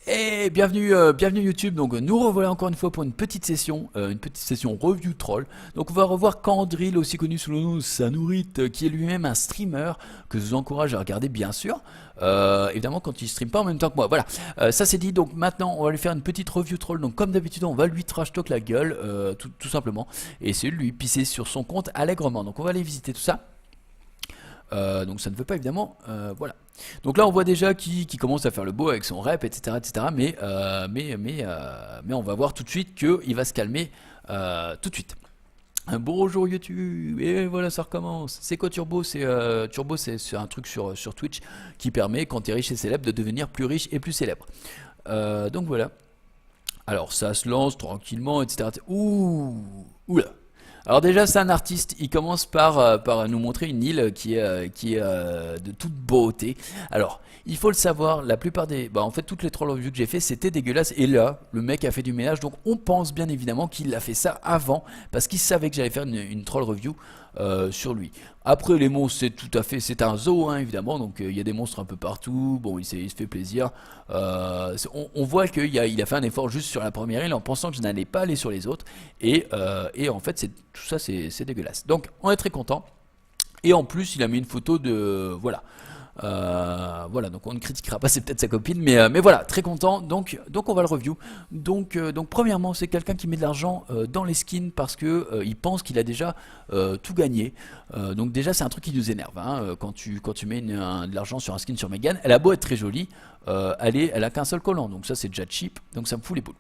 Et bienvenue YouTube. Donc nous revoilà encore une fois pour une petite session review troll. Donc on va revoir Candril, aussi connu sous le nom de Sanourite, qui est lui-même un streamer que je vous encourage à regarder bien sûr. Évidemment quand il stream pas en même temps que moi. Voilà, ça c'est dit. Donc maintenant on va lui faire une petite review troll. Donc comme d'habitude on va lui trash talk la gueule, tout simplement, et essayer de lui pisser sur son compte allègrement. Donc on va aller visiter tout ça. Donc ça ne veut pas évidemment, voilà. Donc là on voit déjà qui commence à faire le beau avec son rep, etc. Mais on va voir tout de suite qu'il va se calmer tout de suite. Bonjour YouTube, et voilà ça recommence. C'est quoi Turbo? Turbo, c'est un truc sur Twitch qui permet quand tu es riche et célèbre de devenir plus riche et plus célèbre. Donc voilà. Alors ça se lance tranquillement, etc. Oula. Alors déjà c'est un artiste, il commence par nous montrer une île qui est de toute beauté. Alors il faut le savoir, la plupart des... Bah en fait toutes les troll reviews que j'ai fait c'était dégueulasse. Et là le mec a fait du ménage, donc on pense bien évidemment qu'il a fait ça avant. Parce qu'il savait que j'allais faire une troll review sur lui. Après les monstres c'est tout à fait... C'est un zoo hein, évidemment, donc il y a des monstres un peu partout. Bon il se fait plaisir. On voit qu'il a fait un effort juste sur la première île en pensant que je n'allais pas aller sur les autres. Et en fait tout ça c'est dégueulasse. Donc on est très content. Et en plus il a mis une photo de... Voilà. Voilà, donc on ne critiquera pas, c'est peut-être sa copine, mais voilà, très content, donc on va le review. Donc premièrement, c'est quelqu'un qui met de l'argent dans les skins parce que il pense qu'il a déjà tout gagné. Donc déjà, c'est un truc qui nous énerve, hein, quand tu mets de l'argent sur un skin sur Megan, elle a beau être très jolie, elle a qu'un seul collant, donc ça c'est déjà cheap, donc ça me fout les boules.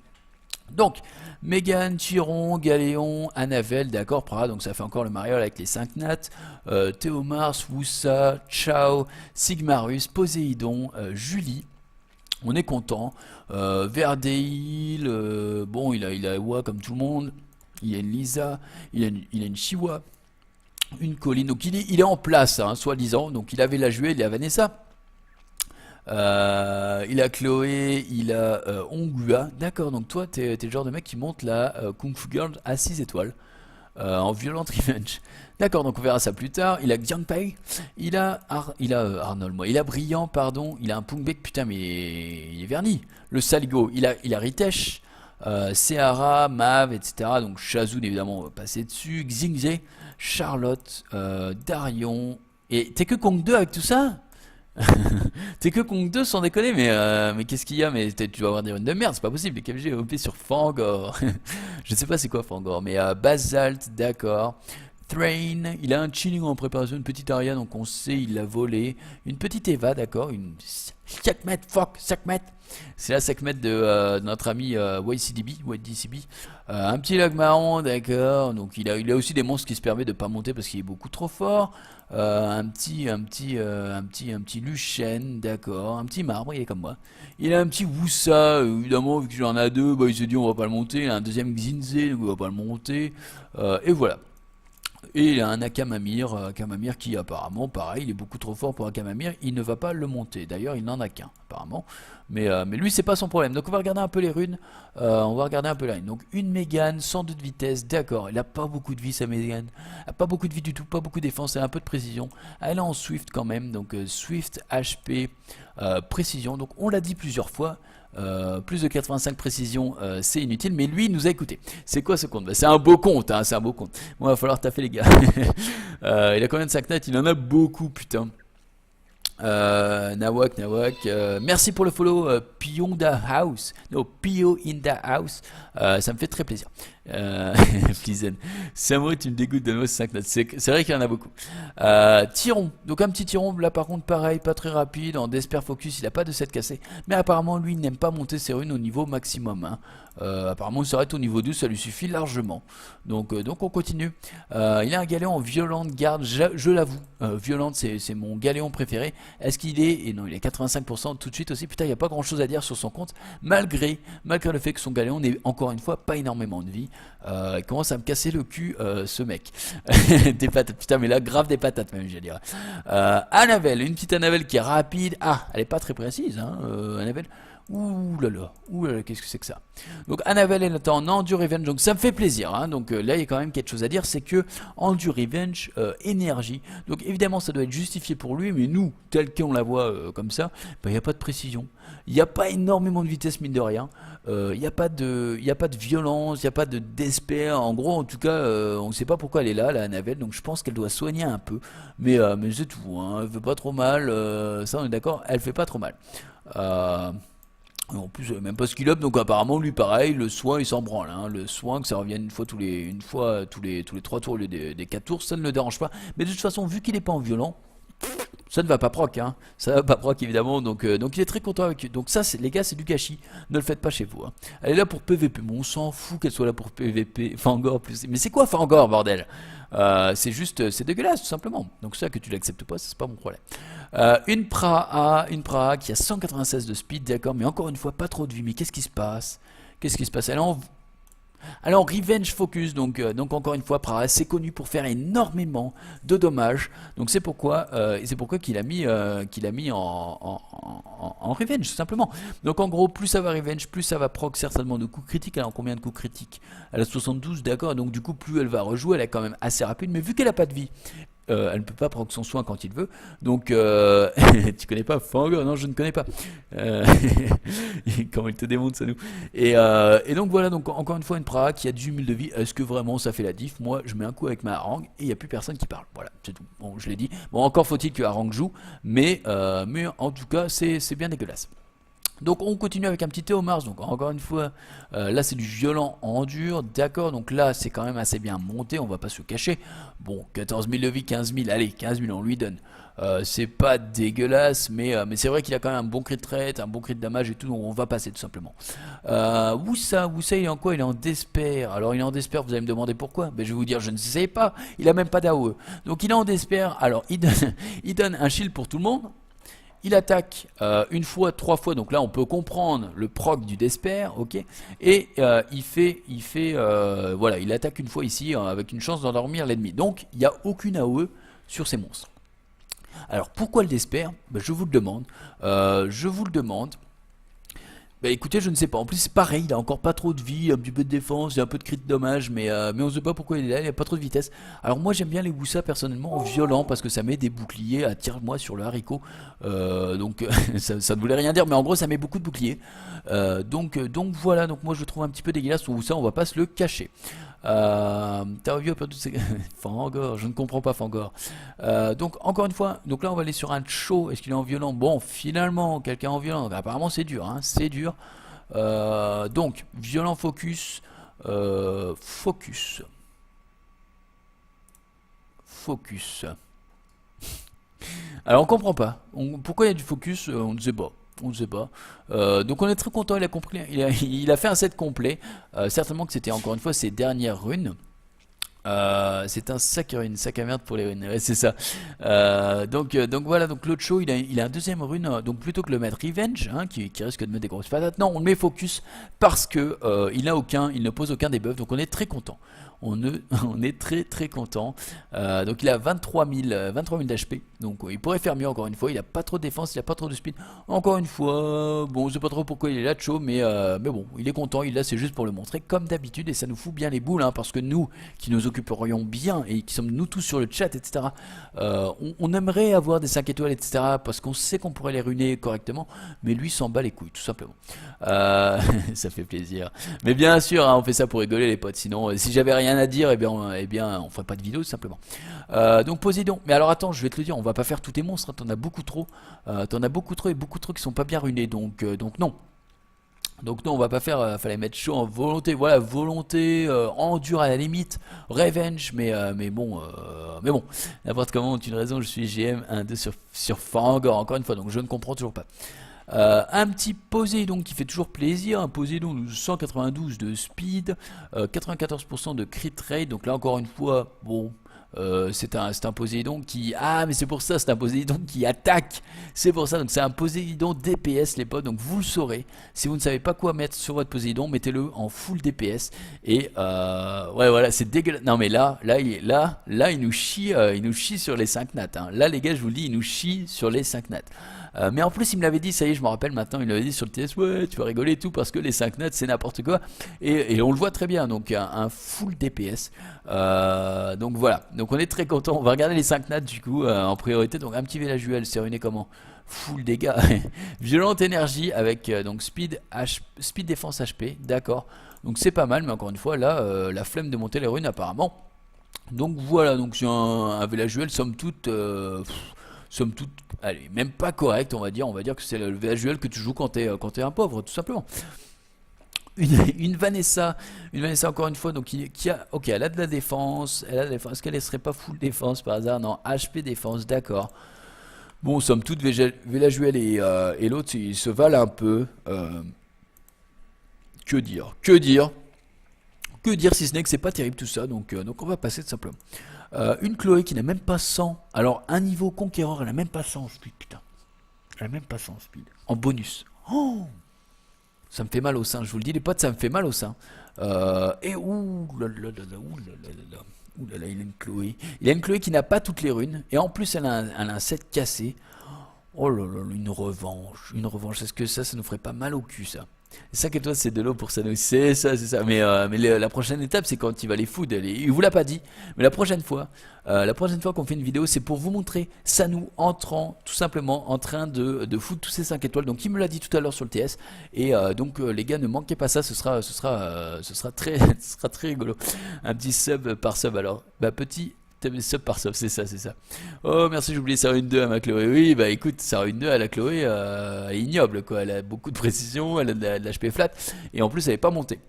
Donc, Megan, Chiron, Galéon, Anavel, d'accord, Pra, donc ça fait encore le mariole avec les 5 nattes, Théomars, Woussa, Chao, Sigmarus, Poséidon, Julie, on est content, Verdeil, bon, il a Ewa comme tout le monde, il a une Lisa, il a une Chiwa, une colline, donc il est en place, hein, soi-disant, donc il avait la Juelle, il a Vanessa. Il a Chloé, il a Ongua. D'accord, donc toi, t'es le genre de mec qui monte la Kung Fu Girl à 6 étoiles. En violent revenge. D'accord, donc on verra ça plus tard. Il a Xiangpei, Arnold, moi. Il a Brillant, pardon. Il a un Pungbeck, putain, mais il est verni. Le Saligo, il a Ritesh, Seara, Mav, etc. Donc Shazun, évidemment, on va passer dessus. Xingze, Charlotte, Darion. Et t'es que Kong 2 avec tout ça? T'es que Kong 2 sans déconner, mais qu'est-ce qu'il y a? Mais tu vas avoir des runes de merde, c'est pas possible. Les KFG OP sur Fangor. Je sais pas c'est quoi Fangor, mais Basalt, d'accord. Thrain, il a un chilling en préparation, une petite Aria, donc on sait, il l'a volé. Une petite Eva, d'accord. Une Sakmet, fuck, Sakmet. C'est la Sakmet de notre ami YDCB. Un petit lag marron, d'accord. Donc il a aussi des monstres qui se permettent de pas monter parce qu'il est beaucoup trop fort. Un petit Luchen, d'accord. Un petit marbre, il est comme moi. Il a un petit Woussa, évidemment, vu qu'il en a deux, bah, il s'est dit on va pas le monter. Il a un deuxième Xinze, donc on va pas le monter. Et voilà. Et il a un Akamamir qui apparemment, pareil, il est beaucoup trop fort pour Akamamir, il ne va pas le monter. D'ailleurs, il n'en a qu'un, apparemment. Mais lui, c'est pas son problème. Donc on va regarder un peu les runes, on va regarder un peu la rune. Donc une Mégane, 102 de vitesse, d'accord, elle a pas beaucoup de vie sa Mégane. Elle a pas beaucoup de vie du tout, pas beaucoup de défense, elle a un peu de précision. Elle est en Swift quand même, donc Swift, HP, précision. Donc on l'a dit plusieurs fois. Plus de 85 précision, c'est inutile, mais lui il nous a écouté. C'est quoi ce compte? Bah, c'est un beau compte, hein, c'est un beau compte. Bon, il va falloir taffer les gars. Il a combien de 5 nets? Il en a beaucoup, putain. Nawak, merci pour le follow, Pio in the house. No, Pio in the house. Ça me fait très plaisir. Flizen. Samurai, tu me dégoûtes de nos 5 notes. C'est vrai qu'il y en a beaucoup. Tyron. Donc un petit Tyron, là par contre, pareil, pas très rapide. En Desper Focus, il a pas de 7 cassé. Mais apparemment, lui, il n'aime pas monter ses runes au niveau maximum. Hein. Apparemment, il s'arrête au niveau 2, ça lui suffit largement. Donc on continue. Il a un galéon en violente garde, je l'avoue. Violente, c'est mon galéon préféré. Est-ce qu'il est... Et non, il est 85% tout de suite aussi. Putain, il n'y a pas grand chose à dire sur son compte. Malgré le fait que son galéon n'ait encore une fois pas énormément de vie. Il commence à me casser le cul, ce mec. Des patates, putain, mais là, grave des patates même, je dirais. Anavel, une petite Anavel qui est rapide. Ah, elle est pas très précise, hein, Anavel. ouh là là, qu'est-ce que c'est que ça? Donc Annabelle elle est en Endure Revenge, donc ça me fait plaisir, hein. Donc là il y a quand même quelque chose à dire, c'est que Endure Revenge, énergie, donc évidemment ça doit être justifié pour lui, mais nous, tel qu'on la voit comme ça, bah, il n'y a pas de précision, il n'y a pas énormément de vitesse mine de rien, il n'y a pas de violence, il n'y a pas de despair, en gros en tout cas on ne sait pas pourquoi elle est là, la Annabelle, donc je pense qu'elle doit soigner un peu, mais c'est tout, hein. Elle fait pas trop mal, ça on est d'accord, elle fait pas trop mal. Euh, en plus, même pas skill up, donc apparemment lui pareil, le soin il s'en branle, hein. Le soin que ça revienne une fois tous les 3 tours au lieu des 4 tours, ça ne le dérange pas. Mais de toute façon, vu qu'il est pas en violent, ça ne va pas proc, hein. Ça va pas proc évidemment, donc il est très content avec. Donc ça, les gars, c'est du gâchis. Ne le faites pas chez vous, hein. Elle est là pour PVP, mais on s'en fout qu'elle soit là pour PVP. Fangor plus. Mais c'est quoi Fangor, bordel? C'est juste, c'est dégueulasse tout simplement. Donc ça, que tu l'acceptes pas, c'est pas mon problème. Une Praha qui a 196 de speed, d'accord, mais encore une fois, pas trop de vie. Mais qu'est-ce qui se passe? Qu'est-ce qui se passe? Alors Revenge Focus, donc encore une fois, Praha c'est connu pour faire énormément de dommages. Donc c'est pourquoi qu'il a mis en Revenge tout simplement. Donc en gros, plus ça va Revenge, plus ça va proc certainement de coups critiques. Elle a combien de coups critiques? Elle a 72, d'accord. Donc du coup, plus elle va rejouer, elle est quand même assez rapide. Mais vu qu'elle a pas de vie, elle ne peut pas prendre son soin quand il veut. Donc, tu connais pas Fangor? Non, je ne connais pas. Euh, Comment il te démonte ça nous. Et donc voilà, donc encore une fois une Praha qui a 18 000 de vie. Est-ce que vraiment ça fait la diff? Moi, je mets un coup avec ma harangue et il n'y a plus personne qui parle. Voilà, c'est tout. Bon, je l'ai dit. Bon, encore faut-il que harangue joue, mais en tout cas, c'est bien dégueulasse. Donc on continue avec un petit Théomars, donc encore une fois, là c'est du violent en dur, d'accord, donc là c'est quand même assez bien monté, on va pas se cacher. Bon, 14 000 de vie, 15 000, allez, 15 000 on lui donne. C'est pas dégueulasse, mais c'est vrai qu'il a quand même un bon crit de trait, un bon crit de damage et tout, donc on va passer tout simplement. Woussa il est en quoi? Il est en despair. Alors il est en despair, vous allez me demander pourquoi. Ben, je vais vous dire, je ne sais pas, il a même pas d'AOE. Donc il est en despair, alors il donne un shield pour tout le monde. Il attaque une fois, 3 fois, donc là on peut comprendre le proc du despair, ok. Et voilà, il attaque une fois ici avec une chance d'endormir l'ennemi. Donc il n'y a aucune AOE sur ces monstres. Alors pourquoi le despair? Ben, je vous le demande. Je vous le demande. Bah écoutez, je ne sais pas. En plus, c'est pareil, il a encore pas trop de vie, un petit peu de défense, il a un peu de crit de dommage, mais on ne sait pas pourquoi il est là, il a pas trop de vitesse. Alors moi, j'aime bien les Woussa personnellement en violent parce que ça met des boucliers à tire-moi sur le haricot. Donc ça ne voulait rien dire, mais en gros, ça met beaucoup de boucliers. Donc voilà, donc moi je le trouve un petit peu dégueulasse, ou ça, on va pas se le cacher. T'as revu un peu toutes ces... Fangor, je ne comprends pas Fangor. Donc encore une fois, donc là on va aller sur un show. Est-ce qu'il est en violent? Bon, finalement, quelqu'un en violent. Apparemment c'est dur, hein, c'est dur. Donc violent focus, focus, focus. Alors on comprend pas. Pourquoi il y a du focus? On ne sait pas. On ne sait pas. Donc on est très content, il a compris, il a fait un set complet. Certainement que c'était encore une fois ses dernières runes. C'est un sac à merde pour les runes, ouais, c'est ça. Donc voilà, donc l'autre show il a un deuxième rune, donc plutôt que le mettre Revenge, hein, qui risque de mettre des grosses patates, non, on le met Focus parce que il ne pose aucun debuff, donc on est très content. On est très très content. Donc il a 23 000 d'HP, donc il pourrait faire mieux encore une fois. Il a pas trop de défense, il a pas trop de speed. Encore une fois, bon, je sais pas trop pourquoi il est là de show, mais bon, il est content, il est là, c'est juste pour le montrer comme d'habitude et ça nous fout bien les boules, hein, parce que nous qui nous occuperions bien et qui sommes nous tous sur le chat, etc. On aimerait avoir des 5 étoiles, etc. parce qu'on sait qu'on pourrait les ruiner correctement, mais lui s'en bat les couilles, tout simplement. Ça fait plaisir. Mais bien sûr, hein, on fait ça pour rigoler les potes. Sinon, si j'avais rien à dire, eh bien, on ferait pas de vidéo tout simplement. Donc Poséidon. Mais alors attends, je vais te le dire, on va pas faire tous tes monstres. Hein, t'en as beaucoup trop. T'en as beaucoup trop et beaucoup trop qui sont pas bien ruinés. Donc non. Donc non, on va pas faire, fallait mettre chaud en volonté, voilà, volonté, endure à la limite, revenge, mais bon, n'importe comment, une raison, je suis GM 1-2 sur Fangor, encore une fois, donc je ne comprends toujours pas. Un petit Poséidon qui fait toujours plaisir, un Poséidon de 192 de speed, 94% de crit rate, donc là encore une fois, bon... c'est un Poséidon qui... Ah mais c'est pour ça, c'est un Poséidon qui attaque. C'est pour ça, donc c'est un Poséidon DPS les potes. Donc vous le saurez. Si vous ne savez pas quoi mettre sur votre Poséidon, mettez-le en full DPS. Et ouais voilà, c'est dégueulasse. Non mais là il nous chie sur les 5 nats, hein. Là les gars, je vous le dis, il nous chie sur les 5 nats. Mais en plus il me l'avait dit, ça y est je me rappelle maintenant, il m'avait dit sur le TS, ouais tu vas rigoler et tout parce que les 5 nats c'est n'importe quoi. Et on le voit très bien, donc un full DPS. Donc voilà, donc on est très content. On va regarder les 5 nats du coup en priorité. Donc un petit villageois, c'est ruiné comment? Full dégâts, violente énergie avec donc speed défense HP, d'accord. Donc c'est pas mal, mais encore une fois là, la flemme de monter les runes apparemment. Donc voilà, donc j'ai un villageois somme toute, allez, même pas correct, on va dire que c'est le villageois que tu joues quand t'es un pauvre, tout simplement. Une Vanessa, encore une fois, donc ok, elle a de la défense, est-ce qu'elle serait pas full défense par hasard? Non, HP défense, d'accord. Bon, somme toute, Villageoel et l'autre, ils se valent un peu. Que dire? Que dire si ce n'est que c'est pas terrible tout ça, donc on va passer tout simplement. Une Chloé qui n'a même pas 100. Alors, un niveau conquérant, elle a même pas 100 en speed, putain. Elle a même pas 100 en speed. En bonus. Oh, ça me fait mal au sein, je vous le dis les potes, ça me fait mal au sein. Et ouh là là là là, ouh là là là là. Ouh là là, il a une Chloé. Il a une Chloé qui n'a pas toutes les runes. Et en plus, elle a un set cassé. Oh là là, une revanche. Une revanche. Est-ce que ça nous ferait pas mal au cul, ça? 5 étoiles, c'est de l'eau pour Sanou. C'est ça, c'est ça. Mais la prochaine étape, c'est quand il va les food. Il vous l'a pas dit. Mais la prochaine fois qu'on fait une vidéo, c'est pour vous montrer Sanou entrant, tout simplement, en train de food tous ces 5 étoiles. Donc, il me l'a dit tout à l'heure sur le TS. Et donc, les gars, ne manquez pas ça. Ce sera très, ce sera très rigolo. Un petit sub par sub. Alors, bah, petit. Sub par sub, c'est ça, c'est ça. Oh merci, j'ai oublié Sarah 2 à ma Chloé. Oui, bah écoute, Sarah 2 à la Chloé, elle est ignoble quoi. Elle a beaucoup de précision, elle a de l'HP flat, et en plus elle n'est pas montée.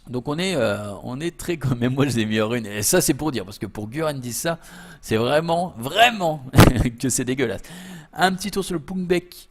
Donc on est très même moi je l'ai mis en rune. Et ça c'est pour dire, parce que pour Guran dit ça, c'est vraiment, vraiment que c'est dégueulasse. Un petit tour sur le Punkbeck.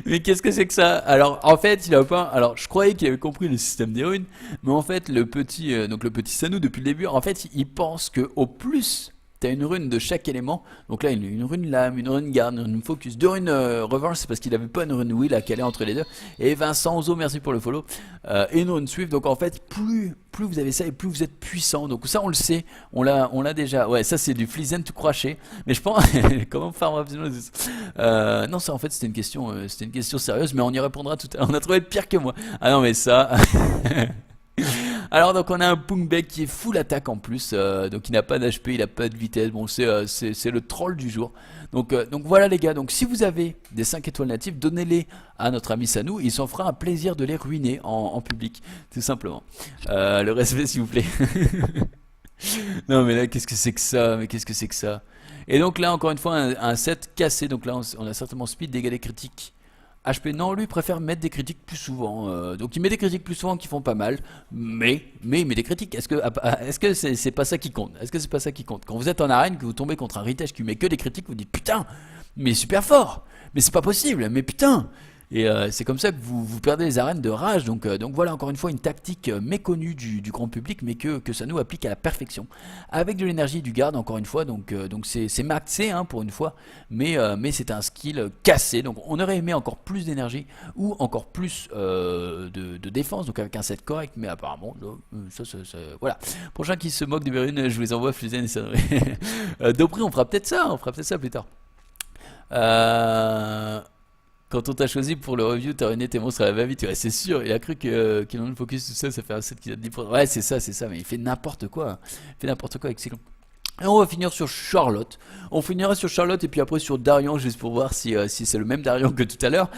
Mais qu'est-ce que c'est que ça? Alors en fait il a pas. Alors je croyais qu'il avait compris le système des runes, mais en fait donc le petit Sanou depuis le début, en fait il pense que au plus t'as une rune de chaque élément. Donc là une rune lame, une rune garde, une rune focus, deux runes revanche, c'est parce qu'il avait pas une rune will à caler entre les deux. Et Vincent Ozo, merci pour le follow. Et une rune swift. Donc en fait plus vous avez ça et plus vous êtes puissant. Donc ça on le sait, on l'a déjà. Ouais, ça c'est du Flizen tout craché. Mais je pense comment faire rapidement. Non, ça en fait c'était une question sérieuse, mais on y répondra tout à l'heure. On a trouvé pire que moi. Ah non mais ça. Alors donc on a un Punkbeck qui est full attaque en plus, donc il n'a pas d'HP, il n'a pas de vitesse, bon c'est le troll du jour. Donc voilà les gars, donc si vous avez des 5 étoiles natives, donnez-les à notre ami Sanou, il s'en fera un plaisir de les ruiner en public, tout simplement. Le respect s'il vous plaît. Non mais là qu'est-ce que c'est que ça, mais qu'est-ce que c'est que ça? Et donc là encore une fois un set cassé, donc là on a certainement speed, dégâts des critiques. HP, non, lui préfère mettre des critiques plus souvent. Donc il met des critiques plus souvent qui font pas mal. Mais il met des critiques. Est-ce que c'est pas ça qui compte? Est-ce que c'est pas ça qui compte? Quand vous êtes en arène, que vous tombez contre un Ritech qui met que des critiques, vous dites putain, mais super fort. Mais c'est pas possible, mais putain. Et c'est comme ça que vous perdez les arènes de rage. Donc voilà, encore une fois, une tactique méconnue du grand public, mais que ça nous applique à la perfection. Avec de l'énergie et du garde, encore une fois. Donc c'est maxé hein, pour une fois, mais c'est un skill cassé. Donc on aurait aimé encore plus d'énergie ou encore plus de défense, donc avec un set correct, mais apparemment, ça, voilà. Prochain qui se moque de Berune, je vous les envoie, Fluzen et Sonnery. Dobré, on fera peut-être ça plus tard. Quand on t'a choisi pour le review, t'as ruiné tes monstres à la va-vite. Ouais, c'est sûr, il a cru qu'il en focus tout ça, ça fait un set qui a 10%. Ouais, c'est ça, mais il fait n'importe quoi. Il fait n'importe quoi avec Cylon. Et on va finir sur Charlotte. On finira sur Charlotte et puis après sur Darion, juste pour voir si c'est le même Darion que tout à l'heure.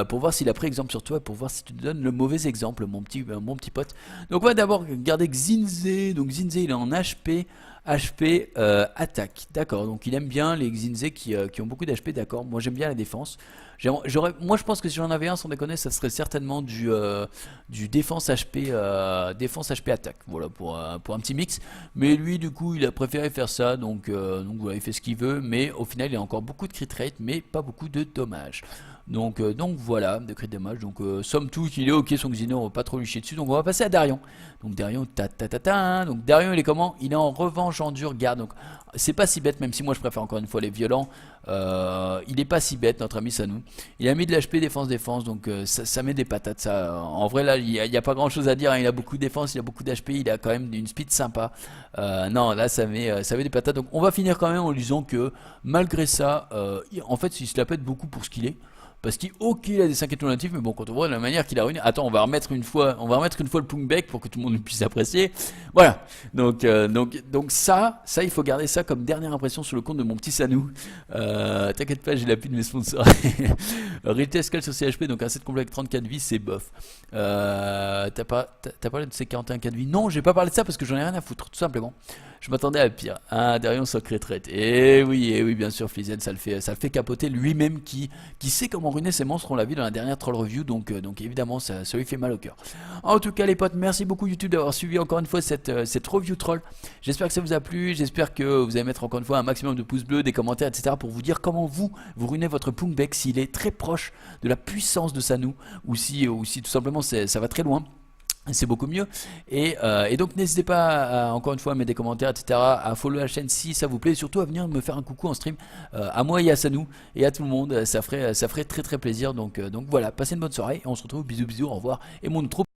Pour voir s'il a pris exemple sur toi, pour voir si tu te donnes le mauvais exemple, mon petit pote. Donc on va d'abord garder Xinze. Donc Xinze, il est en HP. Attaque, d'accord, donc il aime bien les Xinze qui ont beaucoup d'HP, d'accord, moi j'aime bien la défense. Moi je pense que si j'en avais un sans déconner, ça serait certainement du défense HP attaque, voilà, pour un petit mix. Mais lui du coup il a préféré faire ça, donc voilà, il fait ce qu'il veut, mais au final il a encore beaucoup de crit rate, mais pas beaucoup de dommages. Donc voilà, de crit damage. Donc somme toute, il est ok son Xino, on va pas trop lui chier dessus. Donc on va passer à Darion. Donc Darion, hein. Donc Darion, il est comment? Il est en revanche en dur garde. Donc c'est pas si bête, même si moi je préfère encore une fois les violents. Il est pas si bête notre ami Sanou. Il a mis de l'HP défense donc ça met des patates ça. En vrai là il y a pas grand chose à dire, hein. Il a beaucoup de défense, il a beaucoup d'HP, il a quand même une speed sympa. Non là ça met des patates. Donc on va finir quand même en lui disant que malgré ça, en fait il se la pète beaucoup pour ce qu'il est. Parce qu'il a des 5 étoiles natifs, mais bon, quand on voit la manière qu'il a ruiné. Attends, on va remettre une fois le Punkback pour que tout le monde puisse apprécier. Voilà. Donc ça, il faut garder ça comme dernière impression sur le compte de mon petit Sanou. T'inquiète pas, j'ai l'appui de mes sponsors. Reality Skull sur CHP, donc un set complet avec 34 vies, c'est bof. T'as parlé de ces 41 4 vies? Non, j'ai pas parlé de ça parce que j'en ai rien à foutre, tout simplement. Je m'attendais à pire. Ah, Darion Sacré Traite. Et oui, bien sûr, Flizen, ça le fait capoter lui-même qui sait comment ruiner ses monstres, on l'a vu dans la dernière troll review, donc évidemment, ça lui fait mal au cœur. En tout cas, les potes, merci beaucoup YouTube d'avoir suivi encore une fois cette review troll. J'espère que ça vous a plu, j'espère que vous allez mettre encore une fois un maximum de pouces bleus, des commentaires, etc. pour vous dire comment vous ruinez votre Punkback, s'il est très proche de la puissance de Sanou, ou si tout simplement ça va très loin. C'est beaucoup mieux et donc n'hésitez pas encore une fois à mettre des commentaires, etc., à follow la chaîne si ça vous plaît, et surtout à venir me faire un coucou en stream, à moi et à Sanou et à tout le monde, ça ferait très plaisir. Donc voilà, passez une bonne soirée et on se retrouve, bisous, au revoir, et mon outro.